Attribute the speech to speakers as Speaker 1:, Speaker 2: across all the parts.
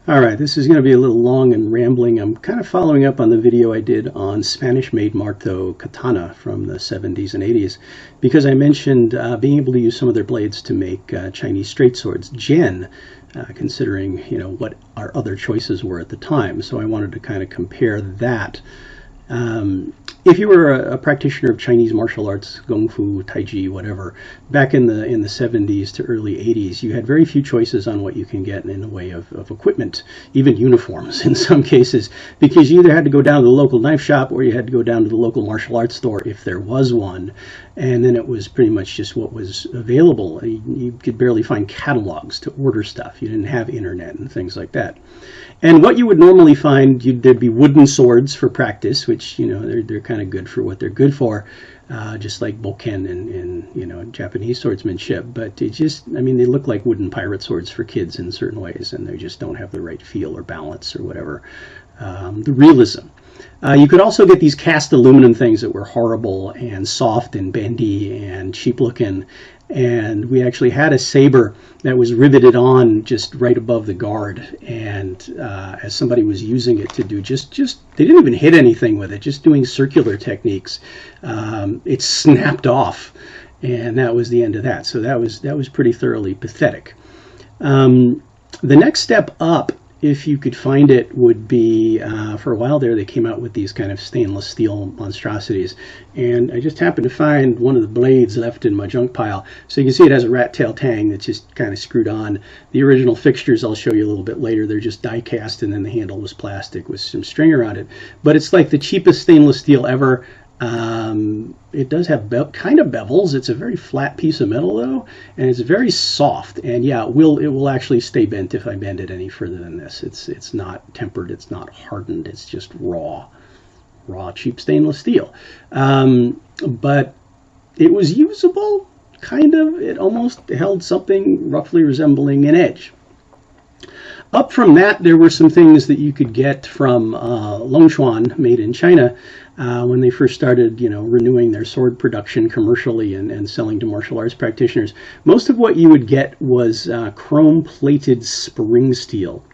Speaker 1: All right, this is going to be a little long and rambling. I'm kind of following up on the video I did on Spanish-made marto katana from the 70s and 80s because I mentioned being able to use some of their blades to make Chinese straight swords, Jian, considering what our other choices were at the time. So I wanted to kind of compare that. If you were a practitioner of Chinese martial arts, Kung Fu, Tai Chi, whatever, back in the 70s to early 80s, you had very few choices on what you can get in the way of equipment, even uniforms in some cases, because you either had to go down to the local knife shop or you had to go down to the local martial arts store if there was one, and then it was pretty much just what was available. You could barely find catalogs to order stuff. You didn't have internet and things like that. And what you would normally find, there'd be wooden swords for practice, which they're kind of good for what they're good for, just like bokken and Japanese swordsmanship. But they look like wooden pirate swords for kids in certain ways, and they just don't have the right feel or balance or whatever. The realism. You could also get these cast aluminum things that were horrible and soft and bendy and cheap looking. And we actually had a saber that was riveted on just right above the guard. And as somebody was using it to do they didn't even hit anything with it, just doing circular techniques, it snapped off. And that was the end of that. So that was pretty thoroughly pathetic. The next step up, if you could find it, would be, for a while there, they came out with these kind of stainless steel monstrosities. And I just happened to find one of the blades left in my junk pile. So you can see it has a rat tail tang that's just kind of screwed on. The original fixtures I'll show you a little bit later. They're just die cast, and then the handle was plastic with some string around it. But it's like the cheapest stainless steel ever. It does have kind of bevels. It's a very flat piece of metal though, and it's very soft. And yeah, it will actually stay bent if I bend it any further than this. It's not tempered. It's not hardened. It's just raw cheap stainless steel. But it was usable, kind of. It almost held something roughly resembling an edge. Up from that, there were some things that you could get from Longchuan, made in China, when they first started, renewing their sword production commercially and selling to martial arts practitioners. Most of what you would get was chrome-plated spring steel.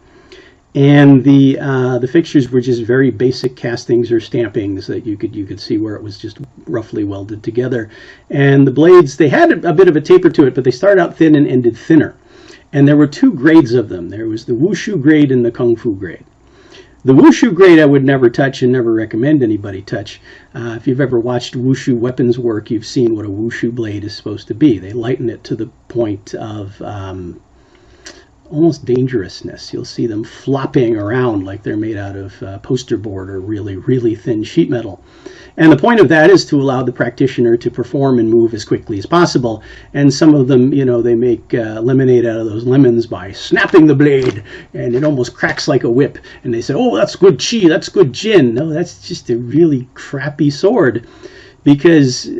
Speaker 1: And the fixtures were just very basic castings or stampings that you could see where it was just roughly welded together. And the blades, they had a bit of a taper to it, but they started out thin and ended thinner. And there were two grades of them. There was the wushu grade and the kung fu grade. The wushu grade I would never touch and never recommend anybody touch. If you've ever watched wushu weapons work, you've seen what a wushu blade is supposed to be. They lighten it to the point of almost dangerousness. You'll see them flopping around like they're made out of poster board or really, really thin sheet metal. And the point of that is to allow the practitioner to perform and move as quickly as possible. And some of them, they make lemonade out of those lemons by snapping the blade, and it almost cracks like a whip. And they say, oh, that's good chi, that's good jin. No, that's just a really crappy sword, because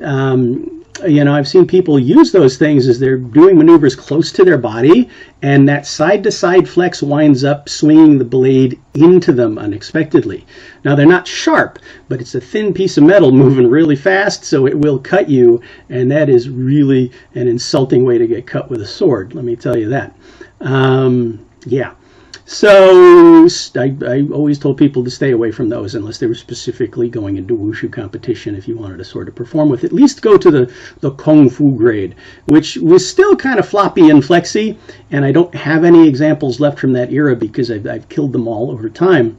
Speaker 1: I've seen people use those things as they're doing maneuvers close to their body, and that side-to-side flex winds up swinging the blade into them unexpectedly. Now, they're not sharp, but it's a thin piece of metal moving really fast, so it will cut you, and that is really an insulting way to get cut with a sword, let me tell you that. Yeah. So I always told people to stay away from those unless they were specifically going into wushu competition. If you wanted to sort of perform with, at least go to the kung fu grade, which was still kind of floppy and flexy, and I don't have any examples left from that era because I've killed them all over time.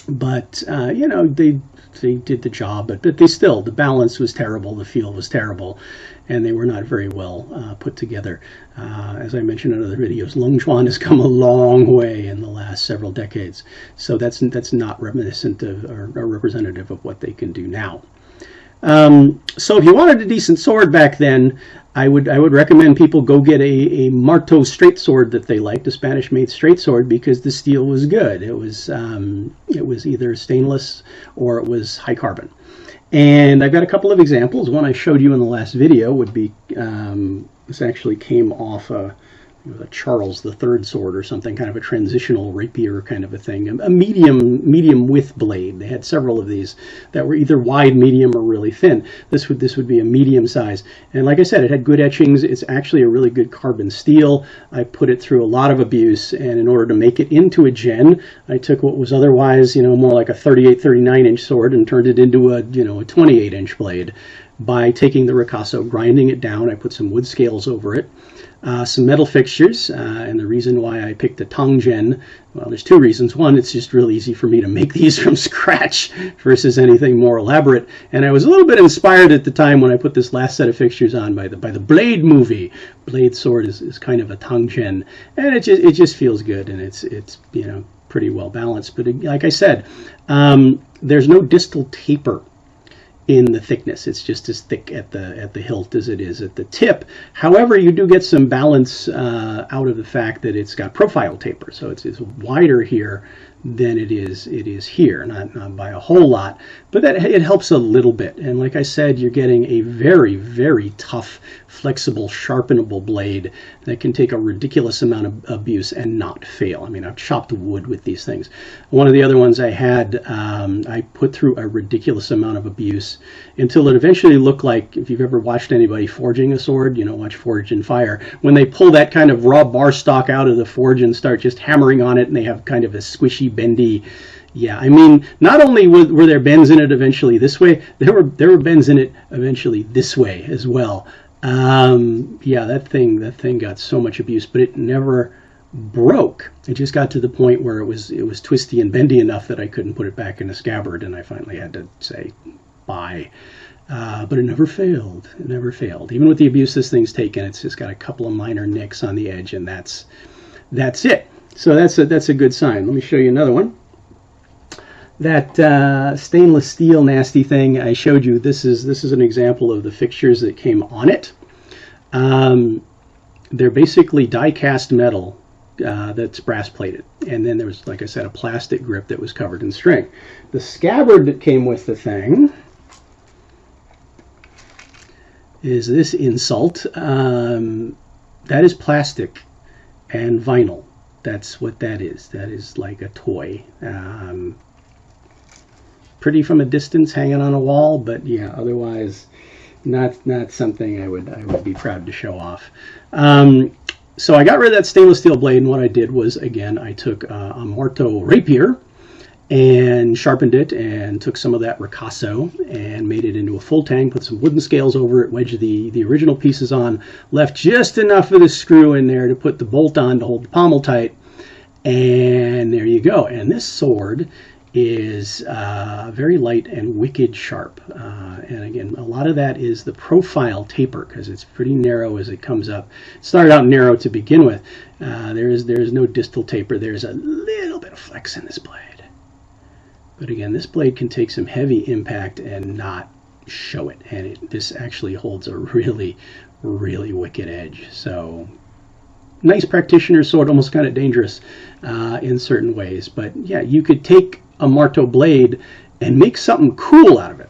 Speaker 1: But they did the job, but the balance was terrible, the feel was terrible, and they were not very well put together. As I mentioned in other videos, Longchuan has come a long way in the last several decades, so that's not reminiscent of or representative of what they can do now. So if you wanted a decent sword back then, I would recommend people go get a marto straight sword that they liked, a Spanish-made straight sword, because the steel was good. It was either stainless or it was high carbon. And I've got a couple of examples. One I showed you in the last video would be this actually came off a it was a Charles III sword or something, kind of a transitional rapier kind of a thing, a medium width blade. They had several of these that were either wide, medium, or really thin. This would be a medium size, and like I said, it had good etchings. It's actually a really good carbon steel. I put it through a lot of abuse, and in order to make it into a Jian, I took what was otherwise, more like a 38, 39-inch sword and turned it into a 28-inch blade by taking the ricasso, grinding it down. I put some wood scales over it. Some metal fixtures, and the reason why I picked a Tongjian, well, there's two reasons. One, it's just real easy for me to make these from scratch versus anything more elaborate. And I was a little bit inspired at the time when I put this last set of fixtures on by the Blade movie. Blade sword is kind of a Tongjian, and it just feels good, and it's pretty well balanced. But like I said, there's no distal taper in the thickness. It's just as thick at the hilt as it is at the tip. However, you do get some balance out of the fact that it's got profile taper, so it's wider here than it is here, not by a whole lot, but that it helps a little bit. And like I said, you're getting a very, very tough, flexible, sharpenable blade that can take a ridiculous amount of abuse and not fail. I mean, I've chopped wood with these things. One of the other ones I had, I put through a ridiculous amount of abuse until it eventually looked like, if you've ever watched anybody forging a sword, watch Forged in Fire, when they pull that kind of raw bar stock out of the forge and start just hammering on it, and they have kind of a squishy, bendy. Yeah, I mean, not only were there bends in it eventually this way, there were bends in it eventually this way as well. Yeah, that thing got so much abuse, but it never broke. It just got to the point where it was twisty and bendy enough that I couldn't put it back in the scabbard, and I finally had to say bye. But it never failed. It never failed. Even with the abuse this thing's taken, it's just got a couple of minor nicks on the edge, and that's it. So that's a good sign. Let me show you another one. That stainless steel nasty thing I showed you, this is an example of the fixtures that came on it. They're basically die-cast metal that's brass plated, and then there was, like I said, a plastic grip that was covered in string. The scabbard that came with the thing is this insult. That is plastic and vinyl. That's what that is. That is like a toy. Pretty from a distance, hanging on a wall, but yeah, otherwise not something I would be proud to show off. So I got rid of that stainless steel blade, and what I did was, again, I took a Morto rapier and sharpened it, and took some of that ricasso and made it into a full tang, put some wooden scales over it, wedged the original pieces on, left just enough of the screw in there to put the bolt on to hold the pommel tight, and there you go. And this sword is very light and wicked sharp, and again, a lot of that is the profile taper, because it's pretty narrow as it comes up. It started out narrow to begin with. There is no distal taper. There's a little bit of flex in this blade, but again, this blade can take some heavy impact and not show it, and this actually holds a really, really wicked edge. So nice practitioner sword, almost kind of dangerous in certain ways, but yeah, you could take a Marto blade and make something cool out of it.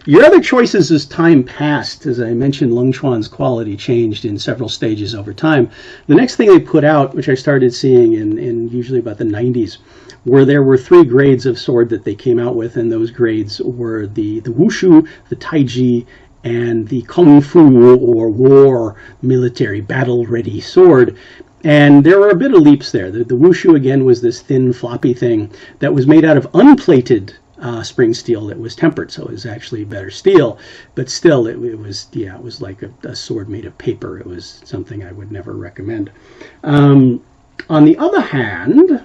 Speaker 1: Your other choices as time passed, as I mentioned, Longchuan's quality changed in several stages over time. The next thing they put out, which I started seeing in usually about the 90s, where there were 3 grades of sword that they came out with, and those grades were the wushu, the taiji, and the kung fu, or war, military, battle-ready sword. And there were a bit of leaps there. The wushu, again, was this thin, floppy thing that was made out of unplated spring steel that was tempered, so it was actually better steel. But still, it was like a sword made of paper. It was something I would never recommend. On the other hand,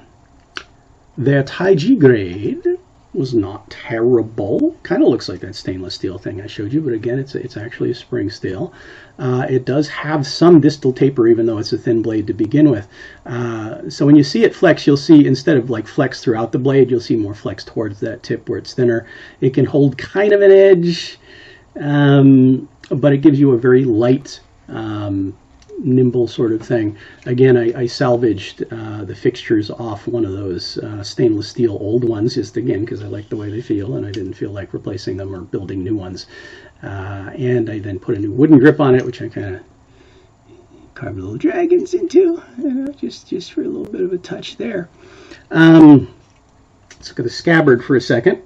Speaker 1: their taiji grade was not terrible. Kind of looks like that stainless steel thing I showed you, but again, it's actually a spring steel. It does have some distal taper, even though it's a thin blade to begin with. So when you see it flex, you'll see, instead of like flex throughout the blade, you'll see more flex towards that tip where it's thinner. It can hold kind of an edge, but it gives you a very light, nimble sort of thing. Again, I salvaged the fixtures off one of those stainless steel old ones, just again because I like the way they feel, and I didn't feel like replacing them or building new ones. And I then put a new wooden grip on it, which I kind of carve little dragons into, just for a little bit of a touch there. Let's look at the scabbard for a second.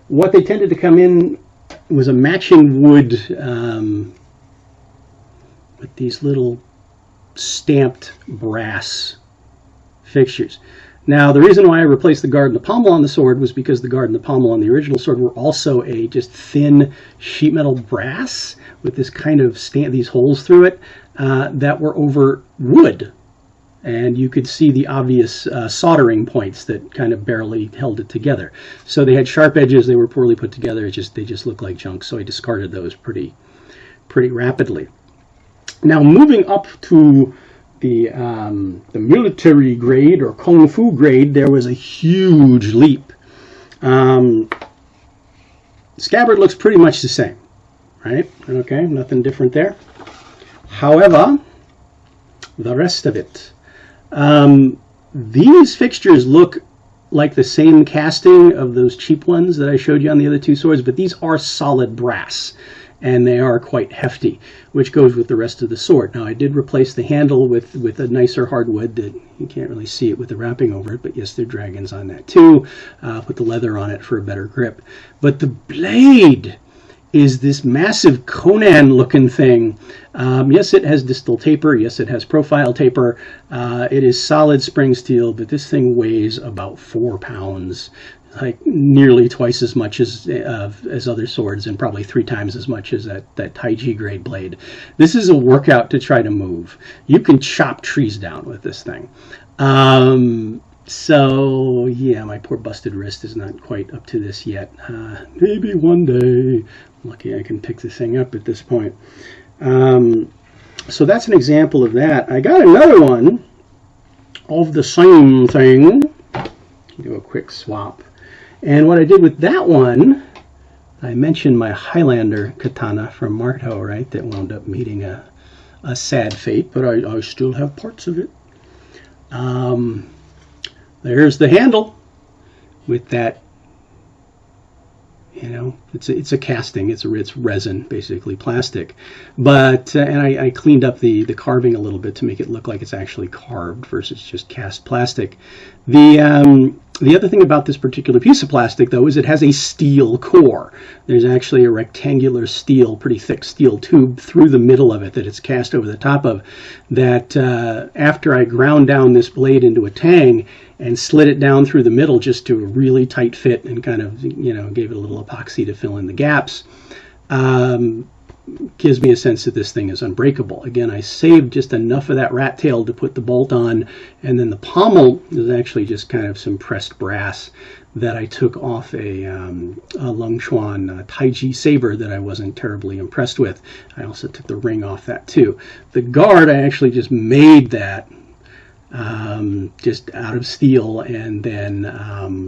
Speaker 1: What they tended to come in was a matching wood with these little stamped brass fixtures. Now, the reason why I replaced the guard and the pommel on the sword was because the guard and the pommel on the original sword were also a just thin sheet metal brass with this kind of these holes through it that were over wood. And you could see the obvious soldering points that kind of barely held it together. So they had sharp edges, they were poorly put together, they just looked like junk, so I discarded those pretty rapidly. Now, moving up to the military grade or kung fu grade, there was a huge leap. Scabbard looks pretty much the same, right? Okay, nothing different there. However, the rest of it. These fixtures look like the same casting of those cheap ones that I showed you on the other two swords, but these are solid brass, and they are quite hefty, which goes with the rest of the sword. Now, I did replace the handle with a nicer hardwood that you can't really see it with the wrapping over it, but yes, there are dragons on that too. Put the leather on it for a better grip. But the blade is this massive Conan-looking thing. Yes, it has distal taper. Yes, it has profile taper. It is solid spring steel, but this thing weighs about 4 pounds, like nearly twice as much as other swords, and probably 3 times as much as that Taiji grade blade. This is a workout to try to move. You can chop trees down with this thing. So, yeah, my poor busted wrist is not quite up to this yet. Maybe one day. Lucky I can pick this thing up at this point. So that's an example of that. I got another one of the same thing. Do a quick swap. And what I did with that one, I mentioned my Highlander katana from Marto, right? That wound up meeting a sad fate, but I still have parts of it. There's the handle with that, it's a casting, it's resin, basically plastic. But, and I cleaned up the carving a little bit to make it look like it's actually carved versus just cast plastic. The other thing about this particular piece of plastic, though, is it has a steel core. There's actually a rectangular steel, pretty thick steel tube through the middle of it that it's cast over the top of, that after I ground down this blade into a tang and slid it down through the middle just to a really tight fit and kind of, gave it a little epoxy to fill in the gaps, gives me a sense that this thing is unbreakable. Again, I saved just enough of that rat tail to put the bolt on, and then the pommel is actually just kind of some pressed brass that I took off a Longchuan Taiji saber that I wasn't terribly impressed with. I also took the ring off that too. The guard, I actually just made that just out of steel, and then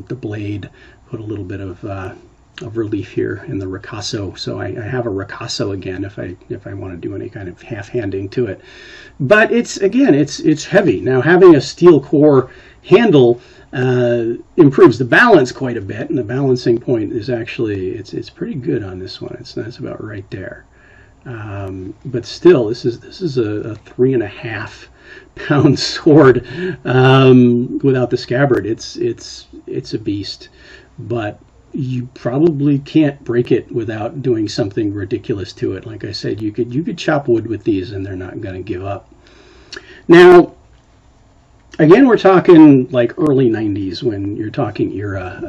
Speaker 1: the blade, put a little bit of relief here in the ricasso, so I have a ricasso again if I want to do any kind of half-handing to it. But it's heavy. Now, having a steel core handle improves the balance quite a bit, and the balancing point is actually it's pretty good on this one. That's about right there. But still, this is a 3.5 pound sword without the scabbard. It's a beast, but you probably can't break it without doing something ridiculous to it. Like I said, you could chop wood with these and they're not going to give up. Now, again, we're talking like early 90s when you're talking era,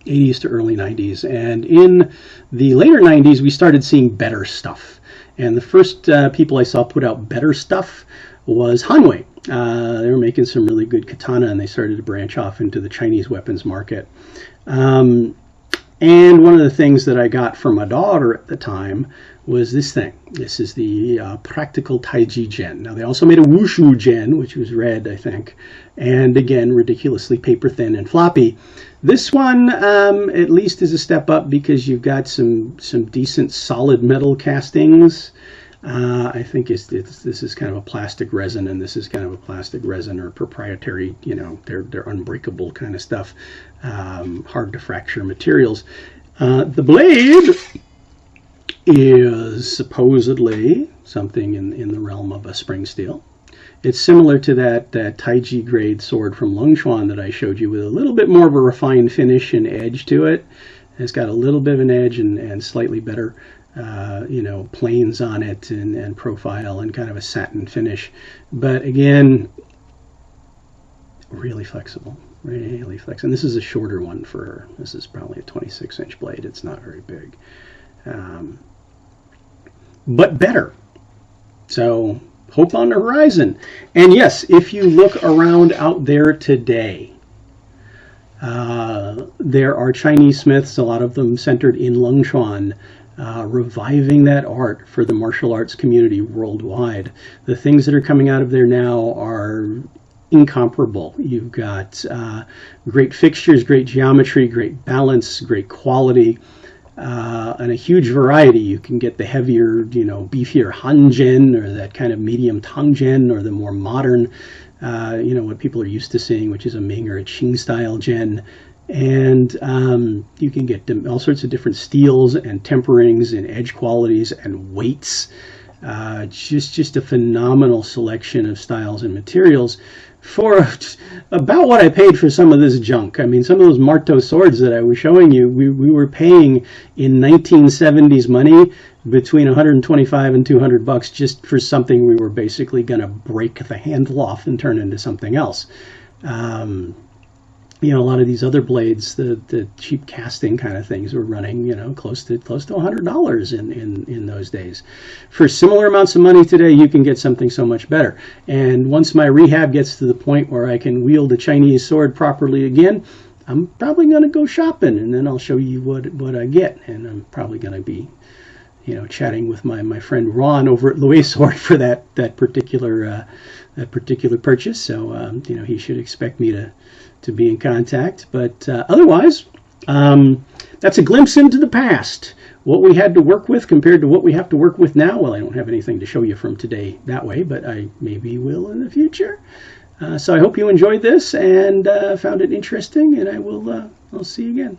Speaker 1: 80s to early 90s. And in the later 90s, we started seeing better stuff. And the first people I saw put out better stuff was Hanwei. They were making some really good katana, and they started to branch off into the Chinese weapons market. And one of the things that I got from my daughter at the time was this thing. This is the Practical Taiji Jian. Now, they also made a Wushu Jian, which was red, I think, and again, ridiculously paper thin and floppy. This one, at least, is a step up because you've got some decent solid metal castings. I think this is kind of a plastic resin, and this is kind of a plastic resin or proprietary, they're unbreakable kind of stuff, hard to fracture materials. The blade is supposedly something in the realm of a spring steel. It's similar to that Taiji grade sword from Longchuan that I showed you, with a little bit more of a refined finish and edge to it. It's got a little bit of an edge and slightly better planes on it and profile and kind of a satin finish. But again, really flexible, really flexible. And this is a shorter one for her. This is probably a 26-inch blade. It's not very big, but better. So hope on the horizon. And yes, if you look around out there today, there are Chinese smiths, a lot of them centered in Longchuan, reviving that art for the martial arts community worldwide. The things that are coming out of there now are incomparable. You've got great fixtures, great geometry, great balance, great quality, and a huge variety. You can get the heavier, beefier hanjian, or that kind of medium tangjian, or the more modern, what people are used to seeing, which is a Ming or a Qing style jian. And you can get all sorts of different steels and temperings and edge qualities and weights. Just a phenomenal selection of styles and materials for about what I paid for some of this junk. I mean, some of those Marteau swords that I was showing you, we were paying in 1970s money between 125 and 200 bucks just for something we were basically going to break the handle off and turn into something else. A lot of these other blades, the cheap casting kind of things, were running, close to $100 in those days. For similar amounts of money today, you can get something so much better. And once my rehab gets to the point where I can wield a Chinese sword properly again, I'm probably going to go shopping, and then I'll show you what I get. And I'm probably going to be, chatting with my friend Ron over at Louis Sword for that particular purchase. So he should expect me to be in contact. But otherwise, that's a glimpse into the past. What we had to work with compared to what we have to work with now. Well, I don't have anything to show you from today that way, but I maybe will in the future. So I hope you enjoyed this and found it interesting, and I'll see you again.